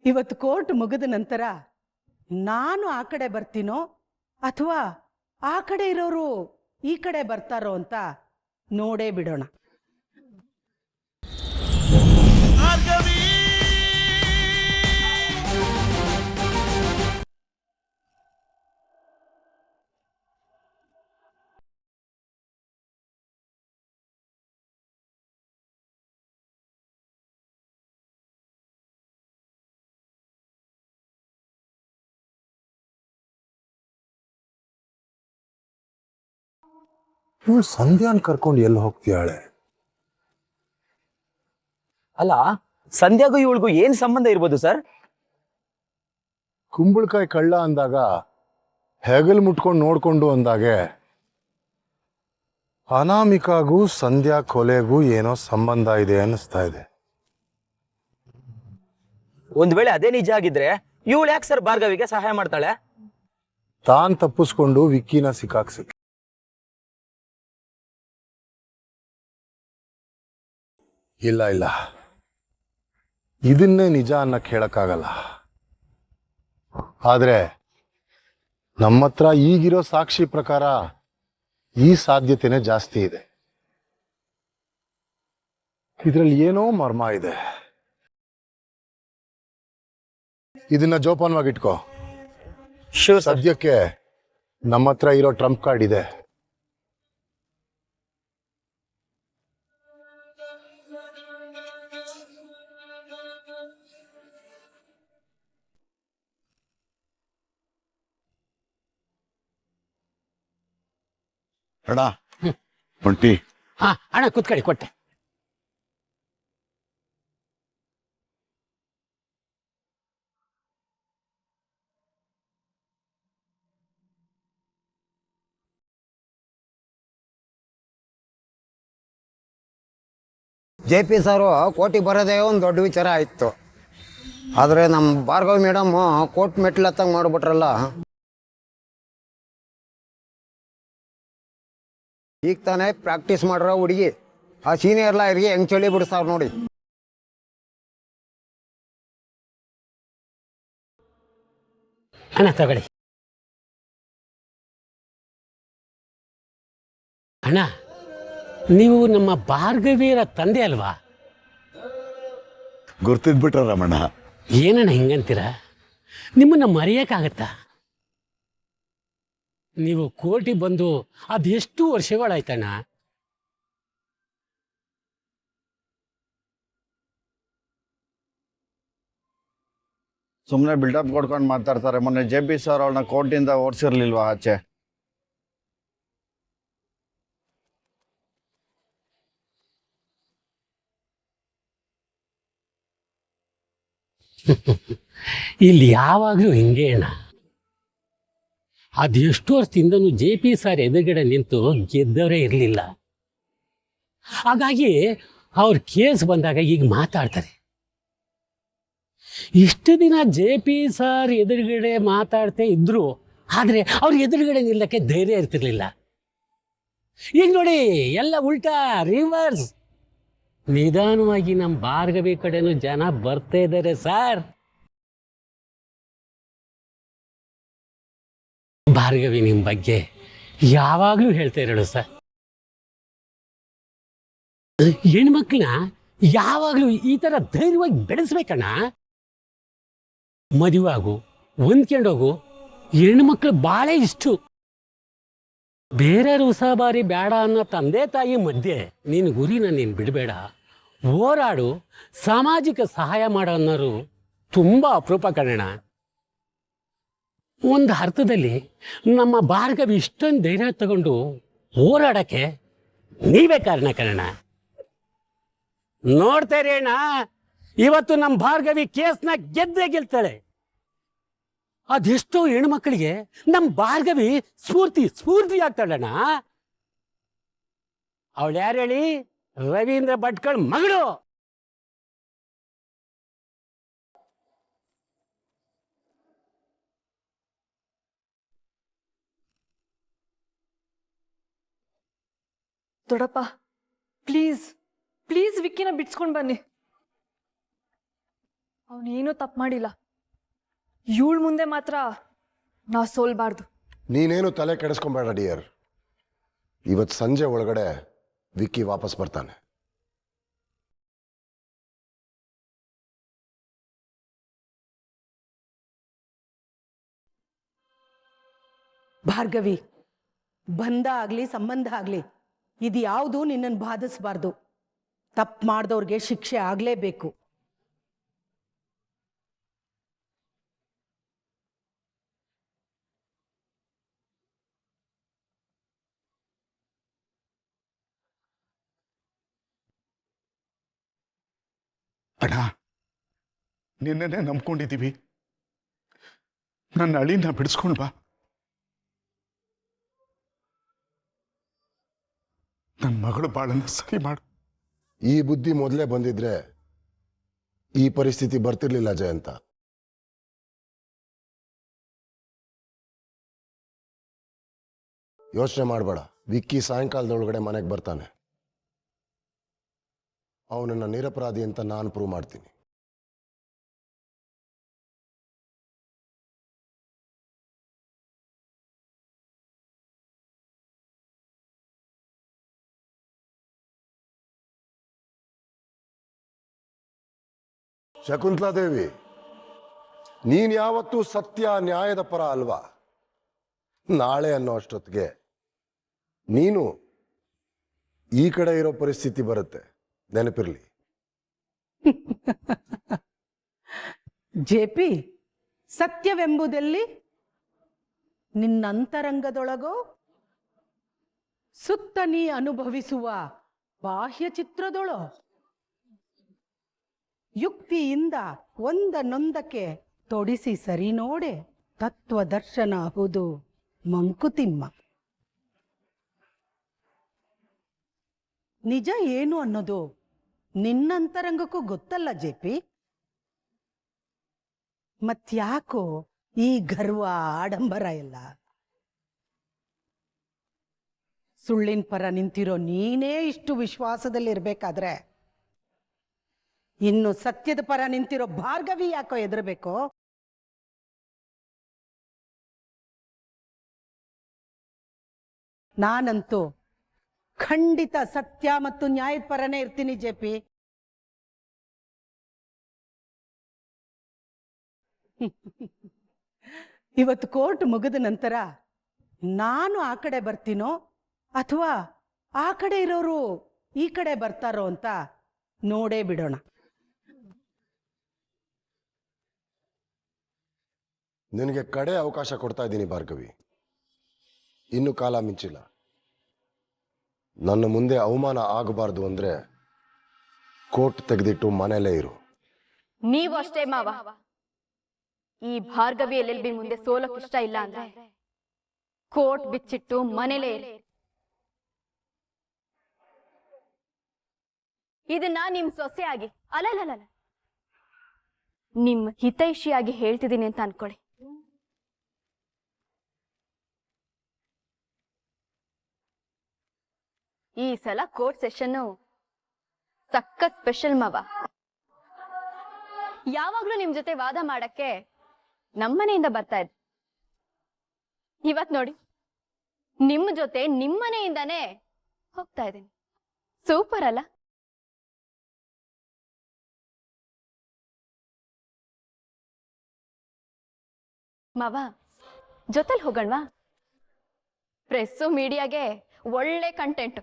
ಇವತ್ತು ಕೋರ್ಟ್ ಮುಗಿದ ನಂತರ ನಾನು ಆ ಕಡೆ ಬರ್ತೀನೋ ಅಥವಾ ಆ ಕಡೆ ಇರೋರು ಈ ಕಡೆ ಬರ್ತಾರೋ ಅಂತ ನೋಡೇ ಬಿಡೋಣ. ಇವಳು ಸಂಧ್ಯಾನ್ ಕರ್ಕೊಂಡು ಎಲ್ಲಿ ಹೋಗ್ತೀಯಾಳೆ? ಅಲ್ಲ, ಸಂಧ್ಯಾಗೂ ಇವಳಿಗೂ ಏನ್ ಸಂಬಂಧ ಇರ್ಬೋದು ಸರ್? ಕುಂಬಳಕಾಯಿ ಕಳ್ಳ ಅಂದಾಗ ಹೆಗಲ್ ಮುಟ್ಕೊಂಡು ನೋಡ್ಕೊಂಡು ಅಂದಾಗೆ ಅನಾಮಿಕಾಗೂ ಸಂಧ್ಯಾ ಕೊಲೆಗೂ ಏನೋ ಸಂಬಂಧ ಇದೆ ಅನ್ನಿಸ್ತಾ ಇದೆ. ಒಂದ್ ವೇಳೆ ಅದೇ ನಿಜ ಆಗಿದ್ರೆ ಇವಳು ಯಾಕೆ ಸರ್ ಭಾರ್ಗವಿಗೆ ಸಹಾಯ ಮಾಡ್ತಾಳೆ? ತಾನ್ ತಪ್ಪಿಸ್ಕೊಂಡು ವಿಕ್ಕಿನ ಸಿಕ್ಕಾಕ್ಸಿಕ್ಕೆ. ಇಲ್ಲ ಇಲ್ಲ, ಇದನ್ನೇ ನಿಜ ಅನ್ನಕ್ ಹೇಳಕ್ಕಾಗಲ್ಲ. ಆದ್ರೆ ನಮ್ಮ ಹತ್ರ ಈಗಿರೋ ಸಾಕ್ಷಿ ಪ್ರಕಾರ ಈ ಸಾಧ್ಯತೆನೇ ಜಾಸ್ತಿ ಇದೆ. ಇದ್ರಲ್ಲಿ ಏನೋ ಮರ್ಮ ಇದೆ. ಇದನ್ನ ಜೋಪಾನವಾಗಿಟ್ಕೋ. ಸದ್ಯಕ್ಕೆ ನಮ್ಮ ಹತ್ರ ಇರೋ ಟ್ರಂಪ್ ಕಾರ್ಡ್ ಇದೆ. ಅಣ್ಣ ಹೊಂಟಿ. ಅಣ್ಣ ಕೂತ್ಕೊಳ್ಳಿ, ಕೊಟ್ಟೆ. JP ಸಾರು ಕೋರ್ಟಿಗೆ ಬರೋದೇ ಒಂದು ದೊಡ್ಡ ವಿಚಾರ ಆಯಿತು. ಆದರೆ ನಮ್ಮ ಭಾರ್ಗವಿ ಮೇಡಮ್ ಕೋರ್ಟ್ ಮೆಟ್ಲು ಹತ್ತಂಗೆ ಮಾಡಿಬಿಟ್ರಲ್ಲ. ಈಗ ತಾನೇ ಪ್ರಾಕ್ಟೀಸ್ ಮಾಡಿರೋ ಹುಡುಗಿ ಆ ಸೀನಿಯರ್ ಲಾಯರ್ಗೆ ಹೆಂಗೆ ಚಳಿ ಬಿಡಿಸ್ತಾವ್ರು ನೋಡಿ. ಅಣ್ಣ ತಗೊಳ್ಳಿ. ಅಣ್ಣ, ನೀವು ನಮ್ಮ ಭಾರ್ಗವಿಯರ ತಂದೆ ಅಲ್ವಾ? ಗುರ್ತಿದ್ಬಿಟ್ರ ರಮಣ. ಏನಣ್ಣ ಹಿಂಗಂತೀರ? ನಿಮ್ಮನ್ನ ಮರೆಯೋಕ್ಕಾಗತ್ತಾ? ನೀವು ಕೋರ್ಟಿಗೆ ಬಂದು ಅದೆಷ್ಟು ವರ್ಷಗಳಾಯ್ತಣ್ಣ? ಸುಮ್ಮನೆ ಬಿಲ್ಡಪ್ ಕೊಡ್ಕೊಂಡು ಮಾತಾಡ್ತಾರೆ. ಮೊನ್ನೆ JP ಸರ್ ಅವಳನ್ನ ಕೋರ್ಟಿಂದ ಓಡಿಸಿರ್ಲಿಲ್ವಾ ಆಚೆ? ಇಲ್ಲಿ ಯಾವಾಗಲೂ ಹಿಂಗೆ ಅಣ್ಣ. ಅದೆಷ್ಟು ವರ್ಷದಿಂದನೂ JP ಸರ್ ಎದುರುಗಡೆ ನಿಂತು ಗೆದ್ದವರೇ ಇರಲಿಲ್ಲ. ಹಾಗಾಗಿ ಅವ್ರ ಕೇಸ್ ಬಂದಾಗ ಈಗ ಮಾತಾಡ್ತಾರೆ. ಇಷ್ಟು ದಿನ JP ಸರ್ ಎದುರುಗಡೆ ಮಾತಾಡ್ತೇ ಇದ್ರು, ಆದರೆ ಅವ್ರ ಎದುರುಗಡೆ ನಿಲ್ಲಕ್ಕೆ ಧೈರ್ಯ ಇರ್ತಿರ್ಲಿಲ್ಲ. ಈಗ ನೋಡಿ, ಎಲ್ಲ ಉಲ್ಟಾ, ರಿವರ್ಸ್. ನಿಧಾನವಾಗಿ ನಮ್ಮ ಭಾರ್ಗವಿ ಕಡೆನೂ ಜನ ಬರ್ತಾ ಇದ್ದಾರೆ ಸರ್. ಭಾರ್ಗವಿ ನಿಮ್ಮ ಬಗ್ಗೆ ಯಾವಾಗಲೂ ಹೇಳ್ತಾ ಇರೋಳು ಸರ್. ಹೆಣ್ಮಕ್ಳನ್ನ ಯಾವಾಗಲೂ ಈ ಥರ ಧೈರ್ಯವಾಗಿ ಬೆಳೆಸ್ಬೇಕಣ್ಣ. ಮದುವಾಗು, ಹೊಂದ್ಕೊಂಡೋಗು. ಹೆಣ್ಮಕ್ಳು ಭಾಳ ಇಷ್ಟು. ಬೇರೆಯವ್ರ ಉಸಾಬಾರಿ ಬೇಡ ಅನ್ನೋ ತಂದೆ ತಾಯಿ ಮಧ್ಯೆ ನಿನ್ನ ಗುರಿನ ನೀನು ಬಿಡಬೇಡ. ಹೋರಾಡು, ಸಾಮಾಜಿಕ ಸಹಾಯ ಮಾಡೋ ಅನ್ನೋರು ತುಂಬ ಅಪರೂಪ ಕಣಣ್ಣ. ಒಂದು ಅರ್ಥದಲ್ಲಿ ನಮ್ಮ ಭಾರ್ಗವಿ ಇಷ್ಟೊಂದು ಧೈರ್ಯ ತಗೊಂಡು ಹೋರಾಡಕ್ಕೆ ನೀವೇ ಕಾರಣ ಕಣಣ್ಣ. ನೋಡ್ತಾರೆ ಅಣ್ಣ, ಇವತ್ತು ನಮ್ಮ ಭಾರ್ಗವಿ ಕೇಸ್ನ ಗೆದ್ದೇ ಗೆಲ್ತಾಳೆ. ಅದೆಷ್ಟೋ ಹೆಣ್ಮಕ್ಳಿಗೆ ನಮ್ಮ ಭಾರ್ಗವಿ ಸ್ಫೂರ್ತಿ ಆಗ್ತಾಳಣ್ಣ. ಅವಳು ಯಾರು ಹೇಳಿ? ರವೀಂದ್ರ ಭಟ್ಕಳ್ ಮಗಳು. ದೊಡ್ಡಪ್ಪ, ಪ್ಲೀಸ್ ಪ್ಲೀಸ್ ವಿಕ್ಕಿನ ಬಿಡ್ಸ್ಕೊಂಡು ಬನ್ನಿ. ಅವನೇನೂ ತಪ್ಪು ಮಾಡಿಲ್ಲ. ಇವಳ ಮುಂದೆ ಮಾತ್ರ ನಾವು ಸೋಲ್ಬಾರ್ದು. ನೀನೇನು ತಲೆ ಕೆಡಿಸ್ಕೊಂಬೇಡ ಡಿಯರ್. ಇವತ್ತು ಸಂಜೆ ಒಳಗಡೆ ವಿಕ್ಕಿ ವಾಪಸ್ ಬರ್ತಾನೆ. ಭಾರ್ಗವಿ, ಬಂಧ ಆಗ್ಲಿ ಸಂಬಂಧ ಆಗ್ಲಿ ಇದು ಯಾವುದು ನಿನ್ನನ್ನು ಬಾಧಿಸಬಾರ್ದು. ತಪ್ಪು ಮಾಡಿದವ್ರಿಗೆ ಶಿಕ್ಷೆ ಆಗಲೇಬೇಕು. ಅಣ್ಣ, ನಿನ್ನೆನೆ ನಂಬ್ಕೊಂಡಿದ್ದೀವಿ. ನನ್ನ ಅಳಿನ ಬಿಡಿಸ್ಕೊಂಡು ಬಾ. ನನ್ನ ಮಗಳು ಬಾಳನ್ನ ಸರಿ ಮಾಡು. ಈ ಬುದ್ಧಿ ಮೊದಲೇ ಬಂದಿದ್ರೆ ಈ ಪರಿಸ್ಥಿತಿ ಬರ್ತಿರ್ಲಿಲ್ಲ ಜಯಂತ. ಯೋಚನೆ ಮಾಡಬೇಡ. ವಿಕ್ಕಿ ಸಾಯಂಕಾಲದೊಳಗಡೆ ಮನೆಗೆ ಬರ್ತಾನೆ. ಅವನನ್ನ ನಿರಪರಾಧಿ ಅಂತ ನಾನು ಪ್ರೂವ್ ಮಾಡ್ತೀನಿ. ಶಕುಂತಲಾದೇವಿ, ನೀನ್ ಯಾವತ್ತೂ ಸತ್ಯ ನ್ಯಾಯದ ಪರ ಅಲ್ವಾ? ನಾಳೆ ಅನ್ನೋ ಅಷ್ಟೊತ್ತಿಗೆ ನೀನು ಈ ಕಡೆ ಇರೋ ಪರಿಸ್ಥಿತಿ ಬರುತ್ತೆ, ನೆನಪಿರ್ಲಿ. ಜೆಪಿ, ಸತ್ಯವೆಂಬುದಲ್ಲಿ ನಿನ್ನಂತರಂಗದೊಳಗೋ ಸುತ್ತ ನೀ ಅನುಭವಿಸುವ ಬಾಹ್ಯ ಚಿತ್ರದೊಳೋ ಯುಕ್ತಿಯಿಂದ ಒಂದನ್ನೊಂದಕ್ಕೆ ತೊಡಿಸಿ ಸರಿ ನೋಡೆ ತತ್ವ ದರ್ಶನ ಆಹುದು ಮಂಕುತಿಮ್ಮ. ನಿಜ ಏನು ಅನ್ನೋದು ನಿನ್ನಂತರಂಗಕ್ಕೂ ಗೊತ್ತಲ್ಲ ಜೆಪಿ. ಮತ್ಯಾಕೋ ಈ ಗರ್ವ ಆಡಂಬರ ಎಲ್ಲ? ಸುಳ್ಳಿನ ಪರ ನಿಂತಿರೋ ನೀನೇ ಇಷ್ಟು ವಿಶ್ವಾಸದಲ್ಲಿರ್ಬೇಕಾದ್ರೆ ಇನ್ನು ಸತ್ಯದ ಪರ ನಿಂತಿರೋ ಭಾರ್ಗವಿ ಯಾಕೋ ಹೆದರ್ಬೇಕೋ? ನಾನಂತೂ ಖಂಡಿತ ಸತ್ಯ ಮತ್ತು ನ್ಯಾಯದ ಪರನೇ ಇರ್ತೀನಿ ಜೆಪಿ. ಇವತ್ತು ಕೋರ್ಟ್ ಮುಗಿದ ನಂತರ ನಾನು ಆ ಕಡೆ ಬರ್ತೀನೋ ಅಥವಾ ಆ ಕಡೆ ಇರೋರು ಈ ಕಡೆ ಬರ್ತಾರೋ ಅಂತ ನೋಡೇ ಬಿಡೋಣ. ನಿನಗೆ ಕಡೆ ಅವಕಾಶ ಕೊಡ್ತಾ ಇದ್ದೀನಿ ಭಾರ್ಗವಿ. ಇನ್ನು ಕಾಲ ಮಿಂಚಿಲ್ಲ. ನನ್ನ ಮುಂದೆ ಅವಮಾನ ಆಗಬಾರ್ದು ಅಂದ್ರೆ ಕೋರ್ಟ್ ತೆಗೆದಿಟ್ಟು ಮನೆಯಲ್ಲೇ ಇರು. ನೀವು ಅಷ್ಟೇ ಮಾವ. ಈ ಭಾರ್ಗವಿ LLB ಮುಂದೆ ಸೋಲಕ್ ಇಷ್ಟ ಇಲ್ಲ ಅಂದ್ರೆ ಕೋರ್ಟ್ ಬಿಚ್ಚಿಟ್ಟು ಮನೇಲೇ ಇರಿ. ಇದನ್ನ ನಿಮ್ ಸೊಸೆಯಾಗಿ ಅಲ್ಲ ನಿಮ್ ಹಿತೈಷಿಯಾಗಿ ಹೇಳ್ತಿದ್ದೀನಿ ಅಂತ ಅನ್ಕೊಳ್ಳಿ. ಈ ಸಲ ಕೋರ್ಟ್ ಸೆಷನ್ನು ಸಖತ್ ಸ್ಪೆಷಲ್ ಮಾವ. ಯಾವಾಗ್ಲೂ ನಿಮ್ ಜೊತೆ ವಾದ ಮಾಡಕ್ಕೆ ನಮ್ಮನೆಯಿಂದ ಬರ್ತಾ ಇದ್ದೆ. ಇವತ್ ನೋಡಿ ನಿಮ್ ಜೊತೆ ನಿಮ್ಮನೆಯಿಂದಾನೇ ಹೋಗ್ತಾ ಇದ್ದೀನಿ. ಸೂಪರ್ ಅಲ್ಲ? ಮಾವ, ಜೊತೆಲಿ ಹೋಗಣ್ವಾ? ಪ್ರೆಸ್ಸು ಮೀಡಿಯಾಗೆ ಒಳ್ಳೆ ಕಂಟೆಂಟ್.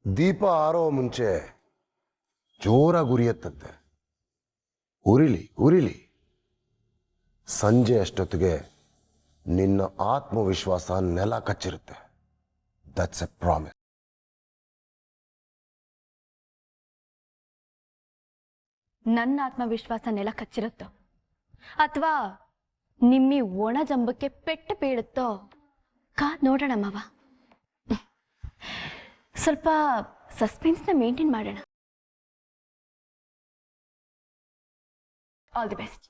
ದೀಪ ಆರೋ ಮುಂಚೆ ಜೋರಾಗಿ ಉರಿಯತ್ತಂತೆ. ಉರಿಲಿ ಉರಿಲಿ. ಸಂಜೆ ಅಷ್ಟೊತ್ತಿಗೆ ನಿನ್ನ ಆತ್ಮವಿಶ್ವಾಸ ನೆಲ ಕಚ್ಚಿರುತ್ತೆ. That's A promise. ನನ್ನ ಆತ್ಮವಿಶ್ವಾಸ ನೆಲ ಕಚ್ಚಿರುತ್ತೋ ಅಥವಾ ನಿಮ್ಮಿ ಒಣ ಜಂಬಕ್ಕೆ ಪೆಟ್ಟು ಬೀಳುತ್ತೋ ಕಾದ್ ನೋಡೋಣ ಮಾವ. ಸ್ವಲ್ಪ ಸಸ್ಪೆನ್ಸ್ನ ಮೇಂಟೈನ್ ಮಾಡೋಣ. All the best.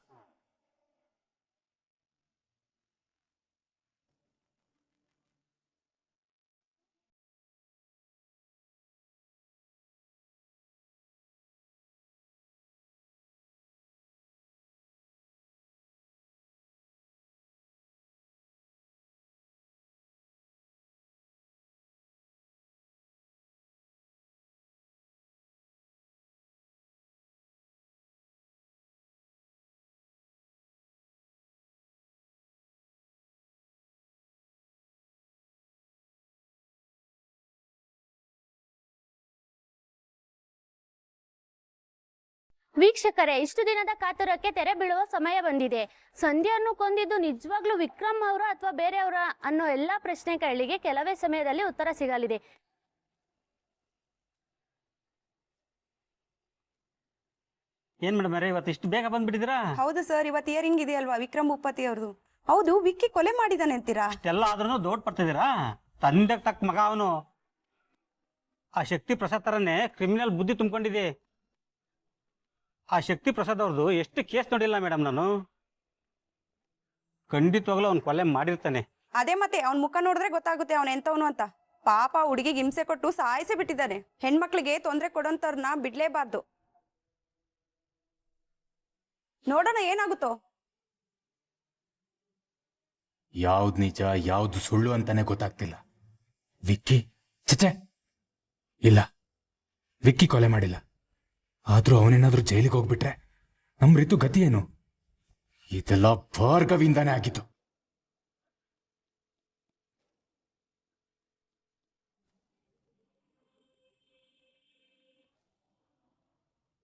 ವೀಕ್ಷಕರೇ, ಇಷ್ಟು ದಿನದ ಕಾತುರಕ್ಕೆ ತೆರೆ ಬೀಳುವ ಸಮಯ ಬಂದಿದೆ. ಸಂಧ್ಯಾನ್ನು ಕೊಂದಿದ್ದು ನಿಜವಾಗ್ಲೂ ವಿಕ್ರಮ್ ಅವರ ಅಥವಾ ಬೇರೆಯವರ ಅನ್ನೋ ಎಲ್ಲಾ ಪ್ರಶ್ನೆಗಳಿಗೆ ಕೆಲವೇ ಸಮಯದಲ್ಲಿ ಉತ್ತರ ಸಿಗಲಿದೆ. ಏನ್ ಮೇಡಮ್ ಇವತ್ತು ಇಷ್ಟು ಬೇಗ ಬಂದ್ಬಿಟ್ಟಿದ್ದೀರಾ? ಹೌದು ಸರ್, ಇವತ್ತು ಇಯರಿಂಗ್ ಇದೆಯಲ್ವಾ ವಿಕ್ರಮ್ ಭೂಪತಿ ಅವ್ರದ್ದು. ಹೌದು, ವಿಕ್ಕಿ ಕೊಲೆ ಮಾಡಿದಾನೆ ಅಂತೀರಾ? ಎಲ್ಲ ಆದ್ರೂ ದೊಡ್ಡ ಬರ್ತಿದ್ದೀರಾ? ತಂದೆ ತಕ್ಕ ಮಗ ಅವನು. ಆ ಶಕ್ತಿ ಪ್ರಸಾದ್ ತರನೇ ಕ್ರಿಮಿನಲ್ ಬುದ್ಧಿ ತುಂಬಿಕೊಂಡಿದೆ. ಆ ಶಕ್ತಿ ಪ್ರಸಾದ್ ಅವ್ರದ್ದು ಎಷ್ಟು ಕೇಸ್ ನೋಡಿಲ್ಲ ಮೇಡಮ್ ನಾನು. ಖಂಡಿತವಾಗ್ಲೂ ಅವ್ನು ಕೊಲೆ ಮಾಡಿರ್ತಾನೆ. ಅದೇ ಮತ್ತೆ ಅವ್ನ ಮುಖ ನೋಡಿದ್ರೆ ಗೊತ್ತಾಗುತ್ತೆ ಅವನು ಎಂತವನು ಅಂತ. ಪಾಪ ಹುಡುಗಿಗೆ ಹಿಂಸೆ ಕೊಟ್ಟು ಸಾಯಿಸಿ ಬಿಟ್ಟಿದ್ದಾನೆ. ಹೆಣ್ಮಕ್ಳಿಗೆ ತೊಂದರೆ ಕೊಡೋಂಥವ್ರನ್ನ ಬಿಡ್ಲೇಬಾರ್ದು. ನೋಡೋಣ ಏನಾಗುತ್ತೋ. ಯಾವ್ದು ನಿಜ ಯಾವ್ದು ಸುಳ್ಳು ಅಂತಾನೆ ಗೊತ್ತಾಗ್ತಿಲ್ಲ. ವಿಕ್ಕಿ ಚಚೆ ಇಲ್ಲ, ವಿಕ್ಕಿ ಕೊಲೆ ಮಾಡಿಲ್ಲ. ಆದ್ರೂ ಅವನೇನಾದ್ರೂ ಜೈಲಿಗೆ ಹೋಗ್ಬಿಟ್ರೆ ನಮ್ ರೀತು ಗತಿ ಏನು? ಇದೆಲ್ಲ ಭಾರ್ಗವಿಂದಾನೇ ಆಗಿತ್ತು.